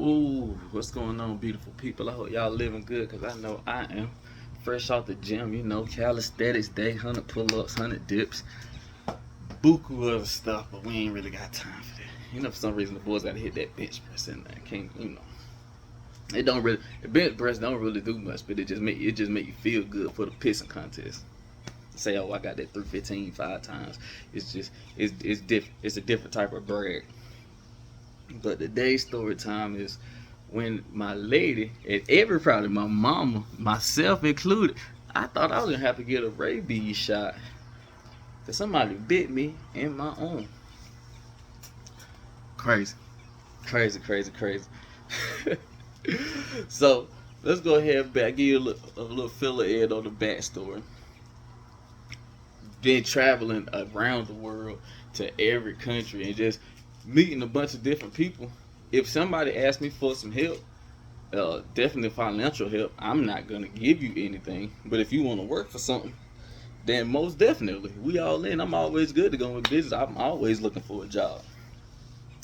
Ooh, what's going on, beautiful people? I hope y'all living good, because I know I am. Fresh off the gym, calisthenics day, 100 pull-ups, 100 dips, buku other stuff, but we ain't really got time for that. For some reason, the boys got to hit that bench press and I can't. It don't really, the bench press don't really do much, but it just make you feel good for the pissing contest. Say, oh, I got that 315 5 times. It's different. It's a different type of brag. But today's story time is when my lady, and everybody, my mama, myself included, I thought I was gonna have to get a rabies shot because somebody bit me in my arm. Crazy, crazy, crazy, crazy. So let's go ahead and give you a little filler ed on the backstory. Been traveling around the world to every country and just meeting a bunch of different people. If somebody asks me for some help, definitely financial help, I'm not gonna give you anything. But if you want to work for something, then most definitely, we all in. I'm always good to go in business. I'm always looking for a job.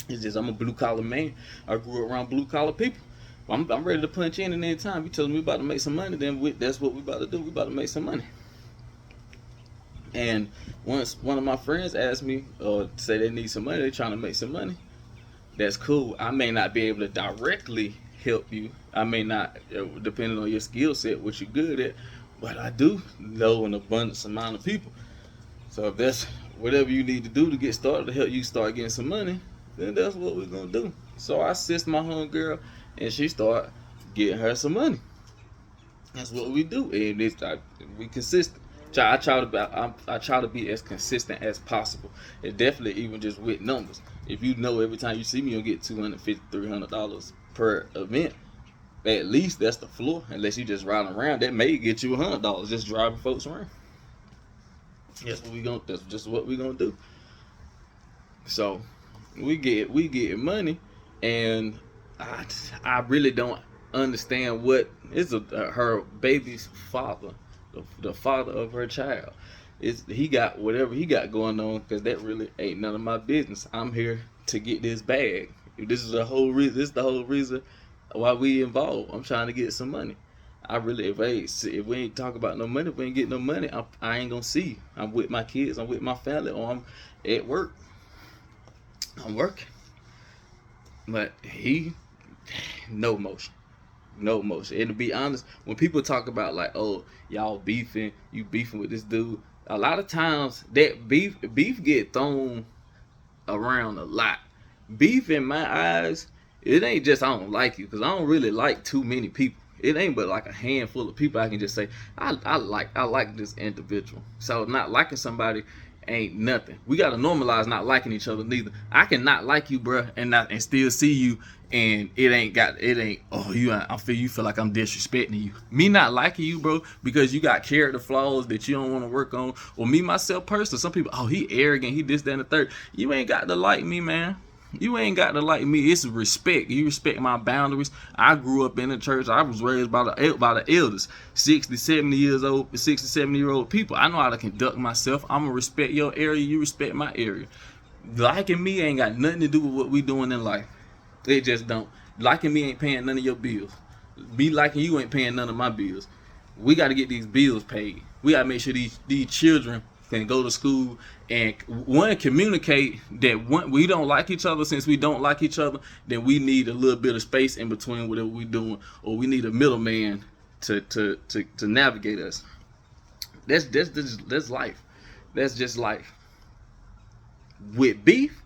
It's just I'm a blue collar man. I grew around blue collar people. I'm ready to punch in at any time. You telling me about to make some money, then that's what we about to do. We about to make some money. And once one of my friends asked me, say they need some money, they're trying to make some money. That's cool. I may not be able to directly help you. I may not, depending on your skill set, what you're good at. But I do know an abundance amount of people. So if that's whatever you need to do to get started to help you start getting some money, then that's what we're gonna do. So I assist my homegirl, and she start getting her some money. That's what we do, and we consistent. I try to be as consistent as possible, and definitely even just with numbers. If you know every time you see me, you'll get $250, $300 per event. At least that's the floor. Unless you just riding around, that may get you $100 just driving folks around. That's just what we gonna do. So we get money, and I really don't understand what is her baby's father, the father of her child. He got whatever he got going on, because that really ain't none of my business. I'm here to get this bag. This is the whole reason why we involved. I'm trying to get some money. If we ain't talk about no money, if we ain't get no money, I ain't gonna see you. I'm with my kids, I'm with my family, or I'm at work. I'm working. But no motion. No motion. And to be honest, when people talk about like, oh, y'all beefing, you beefing with this dude, a lot of times that beef get thrown around a lot. Beef in my eyes, it ain't just I don't like you, because I don't really like too many people. It ain't but like a handful of people I can just say I like this individual. So not liking somebody ain't nothing. We gotta normalize not liking each other neither. I can not like you, bruh, and still see you, and I feel you feel like I'm disrespecting you. Me not liking you, bro, because you got character flaws that you don't want to work on, or me myself personally, some people, oh, he arrogant, he this, that, and the third. You ain't got to like me, man. You ain't got to like me. It's respect. You respect my boundaries. I grew up in the church. I was raised by the elders, 60, 70-year-old people. I know how to conduct myself. I'm going to respect your area. You respect my area. Liking me ain't got nothing to do with what we doing in life. It just don't. Liking me ain't paying none of your bills. Me liking you ain't paying none of my bills. We got to get these bills paid. We got to make sure these children can go to school and communicate that we don't like each other. Since we don't like each other, then we need a little bit of space in between whatever we doing, or we need a middleman to navigate us. That's life. That's just life. With beef,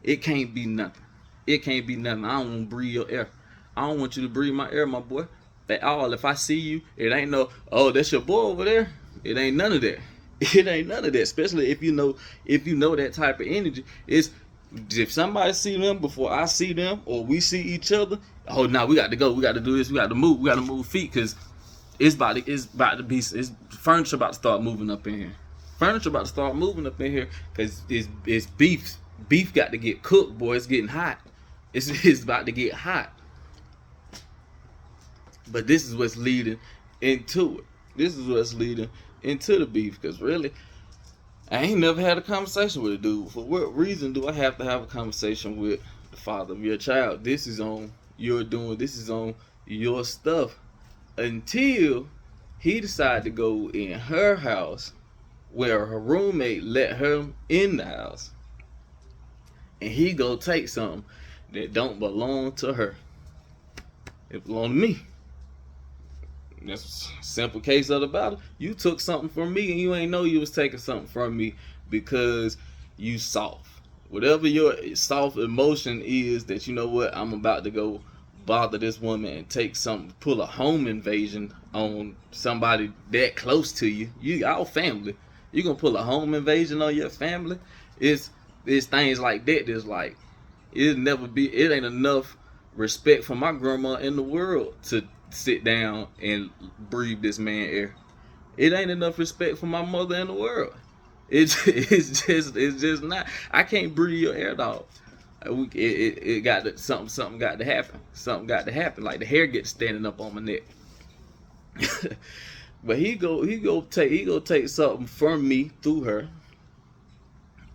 it can't be nothing. It can't be nothing. I don't want to breathe your air. I don't want you to breathe my air, my boy. At all. If I see you, it ain't no, oh, that's your boy over there. It ain't none of that. It ain't none of that. Especially if you know that type of energy. It's if somebody see them before I see them, or we see each other. Oh, now we got to go. We got to do this. We got to move. We got to move feet, because furniture about to start moving up in here. Furniture about to start moving up in here, because it's beef. Beef got to get cooked, boy. It's getting hot. It's about to get hot. But this is what's leading into it. This is what's leading into the beef, because really, I ain't never had a conversation with a dude. For what reason do I have to have a conversation with the father of your child? This is on you're doing, this is on your stuff, until he decided to go in her house where her roommate let her in the house, and he go take something that don't belong to her. It belong to me. That's a simple case of the battle. You took something from me and you ain't know you was taking something from me because you soft. Whatever your soft emotion is that, you know what, I'm about to go bother this woman and take something, pull a home invasion on somebody that close to you. You our family. You gonna pull a home invasion on your family? It's things like that that's like, it ain't enough respect for my grandma in the world to sit down and breathe this man air. It ain't enough respect for my mother in the world. It's just not. I can't breathe your air, dog. It got to, something got to happen. Something got to happen. Like the hair gets standing up on my neck. But he go take something from me through her.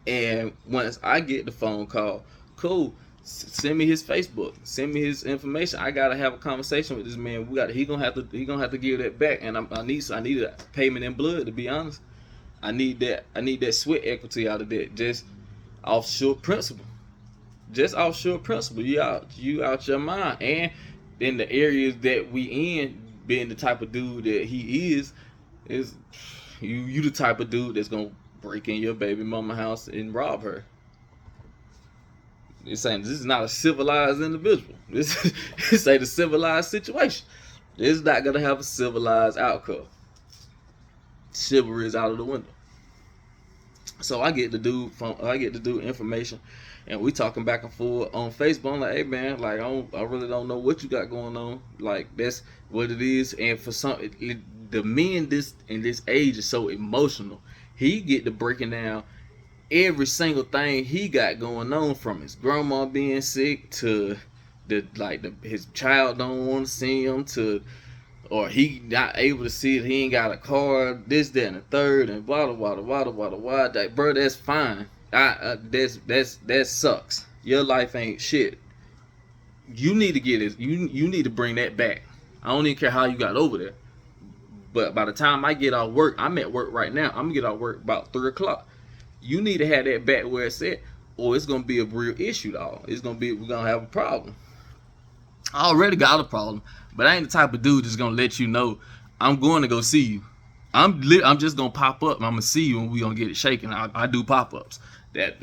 And once I get the phone call, cool. Send me his Facebook. Send me his information. I gotta have a conversation with this man. He gonna have to give that back. And I need a payment in blood, to be honest. I need that sweat equity out of that. Just offshore principle. Just offshore principle. You out your mind. And in the areas that we in, being the type of dude that he is you the type of dude that's gonna break in your baby mama house and rob her. It's saying this is not a civilized individual. This ain't a civilized situation. It's not gonna have a civilized outcome. Chivalry is out of the window. So I get the dude information, and we talking back and forth on Facebook. I'm like, hey man, like I really don't know what you got going on. Like that's what it is. And for the men in this age is so emotional. He get to breaking down every single thing he got going on, from his grandma being sick to his child don't want to see him, to or he not able to see it, he ain't got a car, this, that, and the third, and blah blah blah blah blah blah. Like, bro, that's fine. That sucks. Your life ain't shit. You need to get it. You need to bring that back. I don't even care how you got over there. But by the time I get out work, I'm at work right now. I'm gonna get out work about 3:00. You need to have that back where it's at, or it's gonna be a real issue, dog. We're gonna have a problem. I already got a problem, but I ain't the type of dude that's gonna let you know I'm going to go see you. I'm just gonna pop up and I'm gonna see you and we gonna get it shaking. I do pop-ups.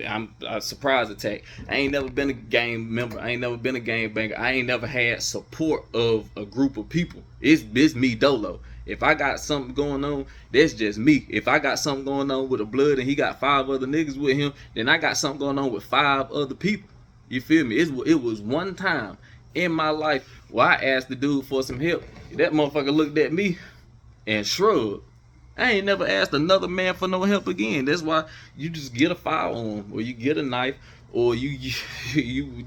I'm a surprise attack. I ain't never been a gang member. I ain't never been a gang banger. I ain't never had support of a group of people. It's me dolo. If I got something going on, that's just me. If I got something going on with a blood and he got 5 other niggas with him, then I got something going on with 5 other people. You feel me? It was one time in my life where I asked the dude for some help. That motherfucker looked at me and shrugged. I ain't never asked another man for no help again. That's why you just get a firearm, or you get a knife, or you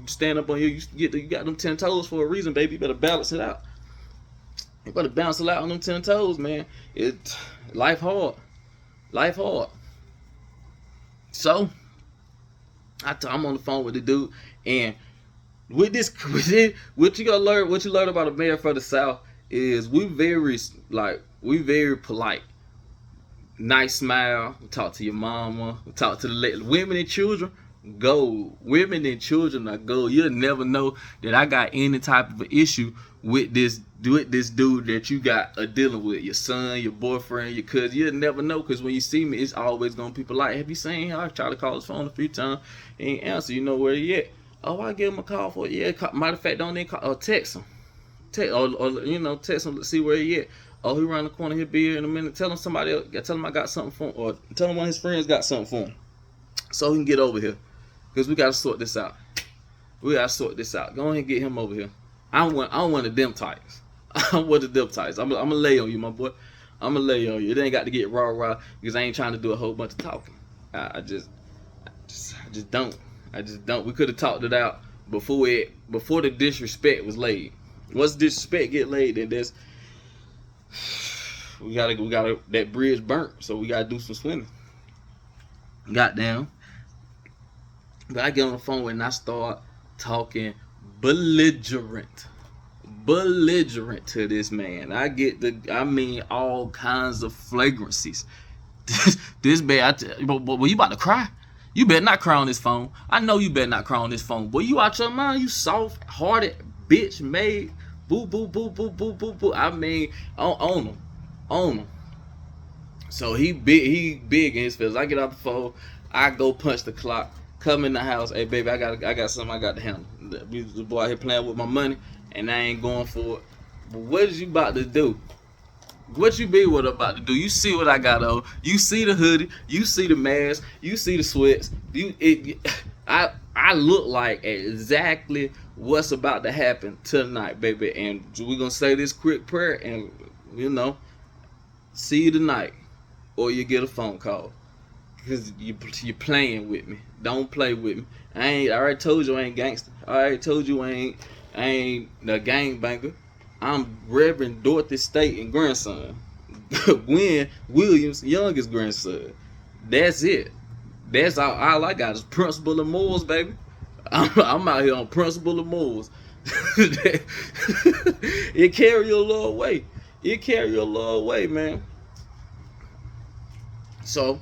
stand up on you got them 10 toes for a reason, baby. You better balance it out. You better bounce it out on them 10 toes, man. Life hard. So I'm on the phone with the dude, and what you learn about a man from the South is we very polite. Nice smile. We talk to your mama. We talk to the women and children. Gold. Women and children are gold. You'll never know that I got any type of an issue with this dude that you got dealing with. Your son, your boyfriend, your cousin. You'll never know, because when you see me, it's always gonna be polite. Have you seen him? I tried to call his phone a few times. He ain't answer. You know where he at? Oh, I give him a call for it. Yeah. Matter of fact, don't even call or text him. Text him to see where he at. Oh, he around the corner. He'll be here in a minute. Tell him somebody else. Tell him I got something for him, or tell him one of his friends got something for him, so he can get over here. Because we gotta sort this out. Go ahead and get him over here. I'm one of them types. I'm one of them types. I'm gonna lay on you, my boy. I'm gonna lay on you. It ain't got to get raw, because I ain't trying to do a whole bunch of talking. I just don't. We could have talked it out before the disrespect was laid. Once disrespect get laid, then we gotta that bridge burnt, so we gotta do some swimming. Goddamn. But I get on the phone and I start talking belligerent. Belligerent to this man. I mean all kinds of flagrancies. This bad. But you about to cry? You better not cry on this phone. I know you better not cry on this phone. Boy, you out your mind, you soft-hearted bitch made. Boo, boo, boo, boo, boo, boo, boo. I mean, on him. On him. So he big in his feelings. I get off the phone, I go punch the clock, come in the house, hey baby, I got something I got to handle. The boy out here playing with my money, and I ain't going for it. But what is you about to do? What you be what I'm about to do? You see what I got on? You see the hoodie? You see the mask? You see the sweats? I look like exactly what's about to happen tonight, baby. And we're gonna say this quick prayer, and see you tonight, or you get a phone call, because you're playing with me. Don't play with me. I already told you I ain't gangster. I already told you I ain't a gangbanger. I'm Reverend Dorothy Staten grandson. Gwen Williams' youngest grandson. That's it. That's all I got is principle and morals, baby. I'm out here on principle and morals. It carry your little weight. It carry your little weight, man. So,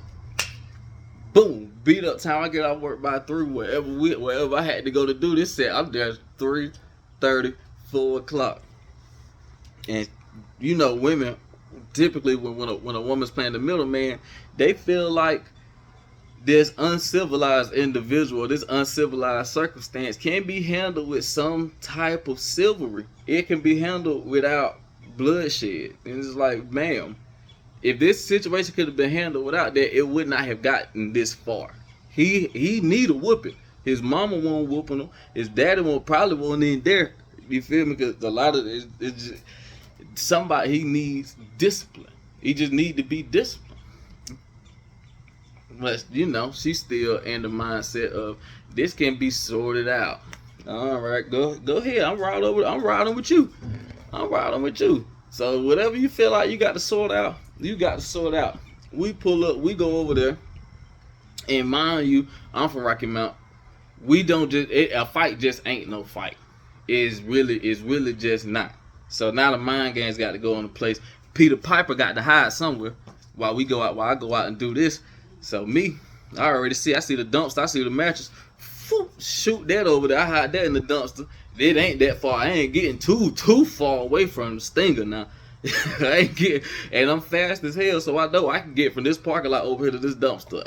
boom, beat up time. I get off work by 3, wherever I had to go to do this set. I'm there 3:30, 4 o'clock. And women typically when a woman's playing the middleman, they feel like this uncivilized individual, this uncivilized circumstance can be handled with some type of chivalry. It can be handled without bloodshed. And it's like, ma'am, if this situation could have been handled without that, it would not have gotten this far. He need a whooping. His mama won't whooping him. His daddy probably won't even dare. You feel me? Because a lot of it's just, somebody, he needs discipline. He just need to be disciplined. But she's still in the mindset of this can be sorted out. All right, go ahead. I'm riding with you. I'm riding with you. So whatever you feel like you got to sort out, you got to sort out. We pull up, we go over there, and mind you, I'm from Rocky Mount. We don't a fight just ain't no fight. It's really just not. So now the mind game's got to go into place. Peter Piper got to hide somewhere while I go out and do this. So I see the dumpster, I see the mattress. Shoot that over there. I hide that in the dumpster. It ain't that far. I ain't getting too far away from the stinger now. And I'm fast as hell, so I know I can get from this parking lot over here to this dumpster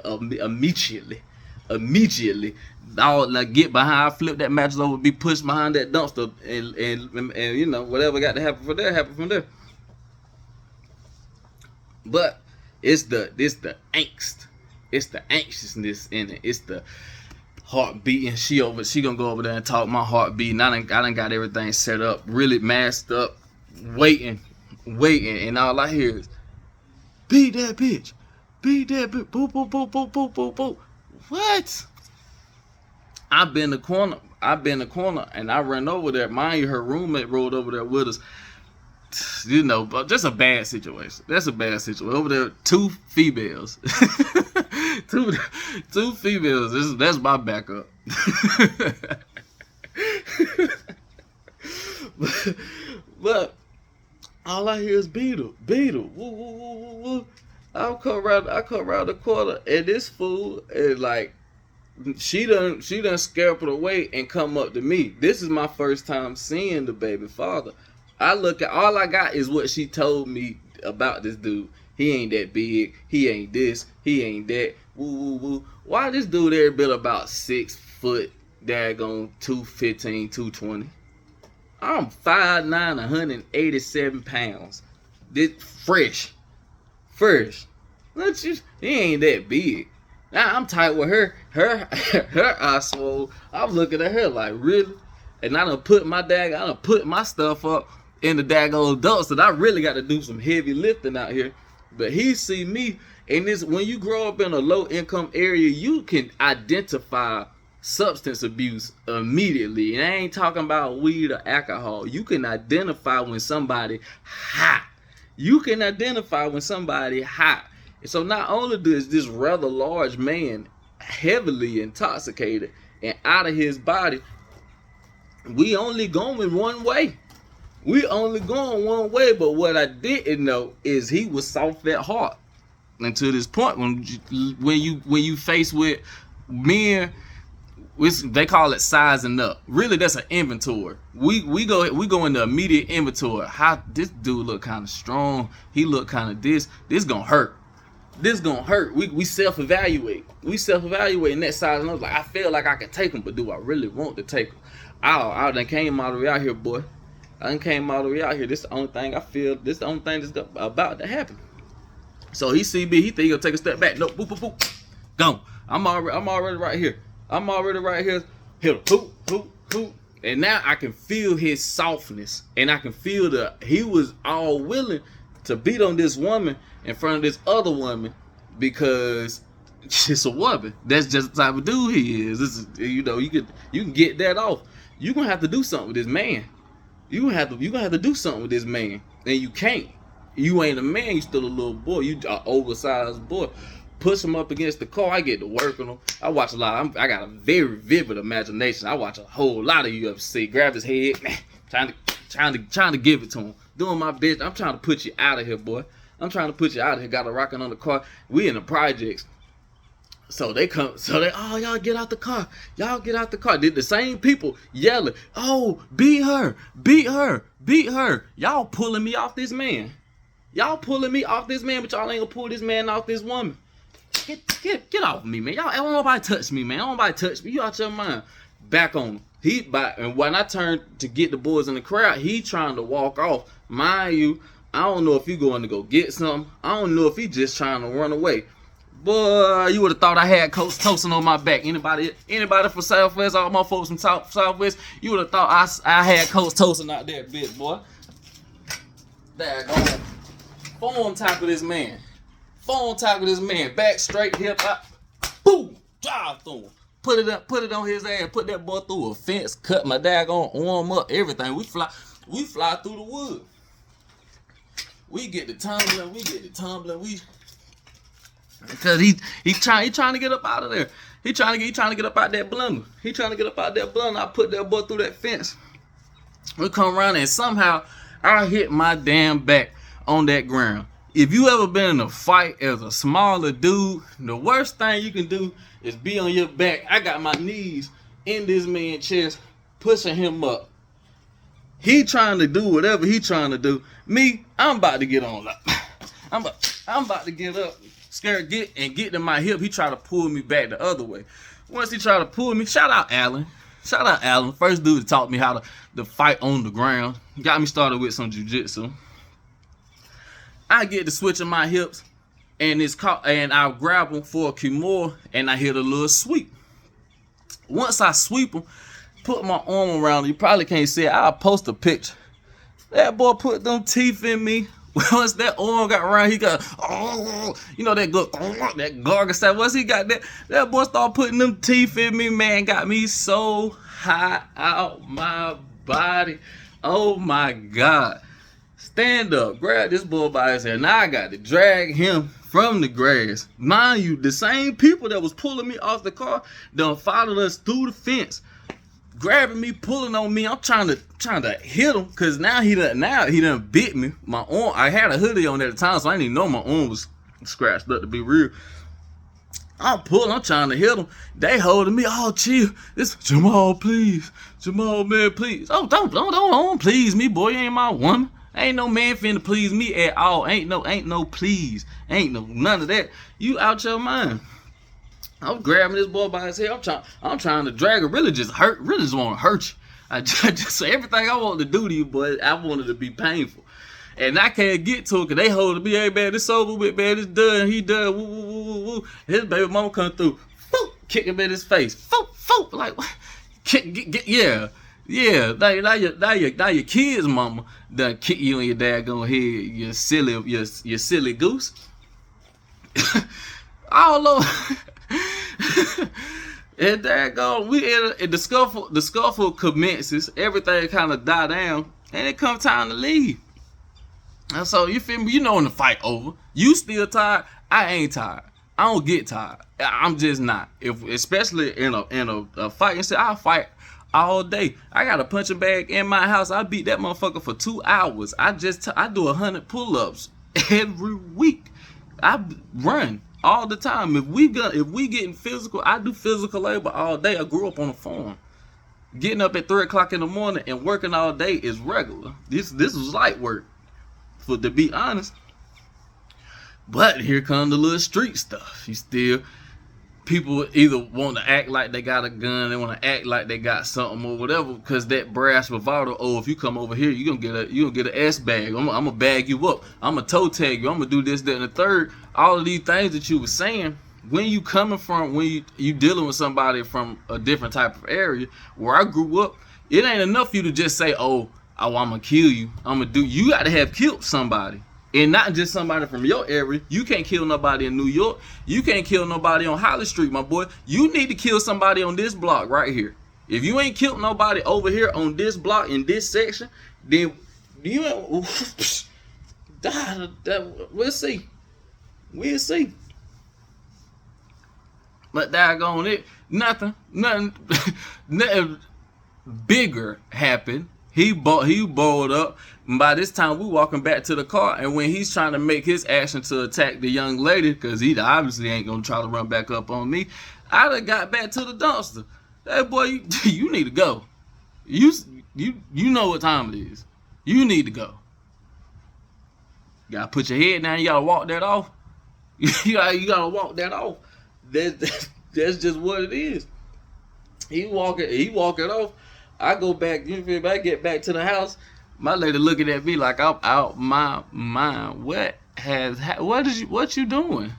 immediately. I'll get behind, flip that mattress over, be pushed behind that dumpster, and whatever got to happen from there, happen from there. But it's the angst, it's the anxiousness in it, it's the heart beating. She gonna go over there and talk my heart beating. I done got everything set up, really masked up, waiting, and all I hear is, beat that bitch, boo, boo, boo, boo, boo, boo, boo, boo. What? I've been in the corner, and I ran over there. Mind you, her roommate rolled over there with us. But just a bad situation. That's a bad situation. Over there, 2 females. two females. That's my backup. but all I hear is Beetle. Woo, woo, woo, woo, woo. I come around the corner, and this fool is like, she done scampered away and come up to me. This is my first time seeing the baby father. I look at, all I got is what she told me about this dude. He ain't that big. He ain't this. He ain't that. Woo, woo, woo. Why this dude every bit about 6 foot, daggone 215, 220? I'm 5'9", 187 pounds. This fresh. He ain't that big. Now I'm tight with her. Her eyes swole. I'm looking at her like, really? And I done put my stuff up in the daggone dumpster. I really got to do some heavy lifting out here. But he see me, and this, when you grow up in a low income area, you can identify substance abuse immediately. And I ain't talking about weed or alcohol. You can identify when somebody hot. So not only does this rather large man heavily intoxicated and out of his body, We only going one way. We only going one way. But what I didn't know is he was soft at heart. And to this point, when you face with men, they call it sizing up. Really, that's an inventory. We go into immediate inventory. How this dude look kind of strong. He look kind of this. This gonna hurt. This gonna hurt. We self-evaluate. We self-evaluate in that size. And I was like, I feel like I can take him, but do I really want to take him? I done came all the way out here, boy. I done came all the way out here. This is the only thing I feel. This is the only thing that's about to happen. So he see me. He think he'll take a step back. No, boop, boop, boop. Gone. I'm already right here. I'm already right here. Hit him. Poop, poop, poop. And now I can feel his softness. And I can feel he was all willing to beat on this woman in front of this other woman because it's a woman. That's just the type of dude he is. This is, you can get that off. You're gonna have to do something with this man. You're gonna have to do something with this man. And you can't. You ain't a man, you still a little boy. You an oversized boy. Push him up against the car. I get to work on him. I watch a lot. I got a very vivid imagination. I watch a whole lot of UFC. Grab his head, trying to give it to him. Doing my best. I'm trying to put you out of here, boy. I'm trying to put you out of here. Got a rocking on the car. We in the projects. So they come. Oh, y'all get out the car. Y'all get out the car. Did the same people yelling, oh, beat her, beat her, beat her. Y'all pulling me off this man. Y'all pulling me off this man, but y'all ain't gonna pull this man off this woman. Get off me, man. Y'all don't nobody touch me, man. Don't nobody touch me. You out your mind. Back on him. And when I turned to get the boys in the crowd, he trying to walk off. Mind you, I don't know if he going to go get something. I don't know if he just trying to run away. Boy, you would have thought I had Coach Tosin on my back. Anybody from Southwest, all my folks from Southwest, you would have thought I had Coach Tosin out there, bitch, boy. There, go on. Form tackle this man. Form tackle this man. Back straight, hip up. Boom! Drive through him. Put it on his ass. Put that boy through a fence. Cut my daggone arm up. Everything. We fly through the wood. We get the tumbling. Because he trying to get up out of there. He trying to get up out that blender. I put that boy through that fence. We come around and somehow I hit my damn back on that ground. If you ever been in a fight as a smaller dude, the worst thing you can do is be on your back. I got my knees in this man's chest, pushing him up. He trying to do whatever he trying to do. Me, I'm about to get on up. I'm about to get up. Scared get to my hip. He tried to pull me back the other way. Once he tried to pull me, shout out Alan. First dude that taught me how to fight on the ground. Got me started with some jiu-jitsu. I get to switching my hips, and I grab him for a Kimura, and I hit a little sweep. Once I sweep him, put my arm around him, you probably can't see it. I'll post a picture. That boy put them teeth in me. Once that arm got around, he got, that gargle sound. Once he got that boy started putting them teeth in me, man, got me so hot out my body. Oh my God. Stand up, grab this boy by his hair. Now I got to drag him from the grass. Mind you, the same people that was pulling me off the car done followed us through the fence, grabbing me, pulling on me. I'm trying to hit him because now he done bit me. My arm, I had a hoodie on at the time, so I didn't even know my arm was scratched up, to be real. I'm trying to hit him. They holding me. Oh, chill. This Jamal, please. Jamal, man, please. Oh, don't please me, boy. You ain't my woman. Ain't no man finna please me at all. Ain't no please. Ain't no none of that. You out your mind. I'm grabbing this boy by his hair. I'm trying to drag him. Really just want to hurt you. I just everything I want to do to you, boy, I wanted to be painful. And I can't get to it because they holding me. Hey, man, this over with, man. It's done. He done. Woo, woo, woo, woo, woo. His baby mama come through. Foop, kick him in his face. Foop, foop. Like, what? Yeah. Yeah, now your kids' mama done kick you in your daggone head, you silly goose. All over. And daggone, and the scuffle commences. Everything kind of die down, and it come time to leave. And so you feel me? You know when the fight over, you still tired. I ain't tired. I don't get tired. I'm just not. Especially in a fight, I'll fight all day. I got a punching bag in my house. I beat that motherfucker for 2 hours. I do 100 pull-ups every week. I run all the time. If we getting physical, I do physical labor all day. I grew up on a farm. Getting up at 3 o'clock in the morning and working all day is regular. This was light work, to be honest. But here comes the little street stuff. People either want to act like they got a gun, they want to act like they got something or whatever, because that brass bravado. Oh, if you come over here, you gonna get an S bag. I'm gonna bag you up. I'm gonna toe tag you. I'm gonna do this, that, and the third. All of these things that you were saying, when you coming from, when you dealing with somebody from a different type of area, where I grew up, it ain't enough for you to just say, oh, I'm gonna kill you. You got to have killed somebody. And not just somebody from your area. You can't kill nobody in New York. You can't kill nobody on Holly Street, my boy. You need to kill somebody on this block right here. If you ain't killed nobody over here on this block in this section, then you ain't. We'll see. We'll see. But daggone it, nothing bigger happened. He balled up. And by this time, we walking back to the car, and when he's trying to make his action to attack the young lady, because he obviously ain't gonna try to run back up on me, I done got back to the dumpster. Hey boy, you need to go. You know what time it is. You need to go. You gotta put your head down. You gotta walk that off. you gotta walk that off. That's just what it is. He walk it off. I go back, you feel me? I get back to the house. My lady looking at me like I'm out my mind. What you doing?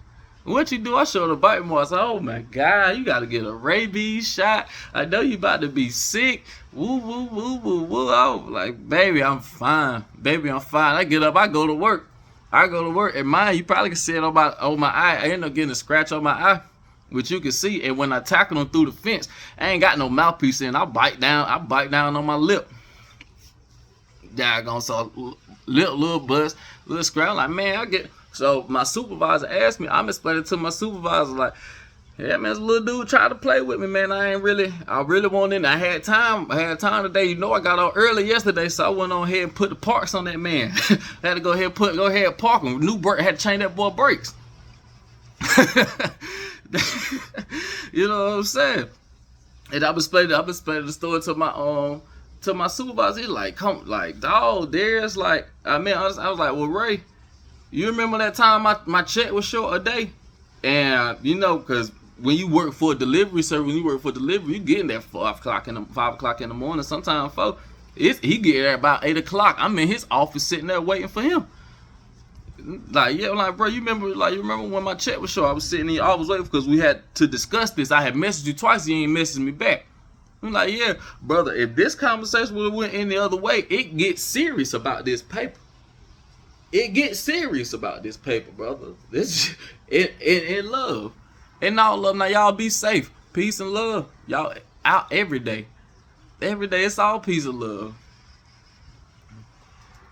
What you do? I showed her bite marks. I said, oh my God, you gotta get a rabies shot. I know you about to be sick. Woo, woo, woo, woo, woo. I was like, baby, I'm fine. Baby, I'm fine. I get up, I go to work. And mine, you probably can see it on my eye. I end up getting a scratch on my eye, which you can see. And when I tackle him through the fence, I ain't got no mouthpiece in. I bite down on my lip. Daggone, so little buzz, little scratch. I'm like, man, so my supervisor asked me, I'm explaining to my supervisor, like, yeah, man, this little dude tried to play with me, man. I really wanted in. I had time today. You know, I got out early yesterday, so I went on ahead and put the parks on that man. I had to go ahead and park him. New brake, had to change that boy brakes. You know what I'm saying? And I was explaining the story to my supervisor. He's like, come, like, dog, there's like, I was like, well, Ray, you remember that time my check was short a day? And, you know, because when you work for a delivery service, you getting there 5 o'clock in the morning, sometimes 4. He get there about 8 o'clock. I'm in his office sitting there waiting for him. Like, yeah, like, bro, you remember when my check was short? I was sitting there, I was waiting because we had to discuss this. I had messaged you twice, you ain't messaged me back. I'm like, yeah, brother, if this conversation would have went any other way, it gets serious about this paper. It gets serious about this paper, brother. This in love. And all love. Now, y'all be safe. Peace and love. Y'all out every day. Every day, it's all peace and love.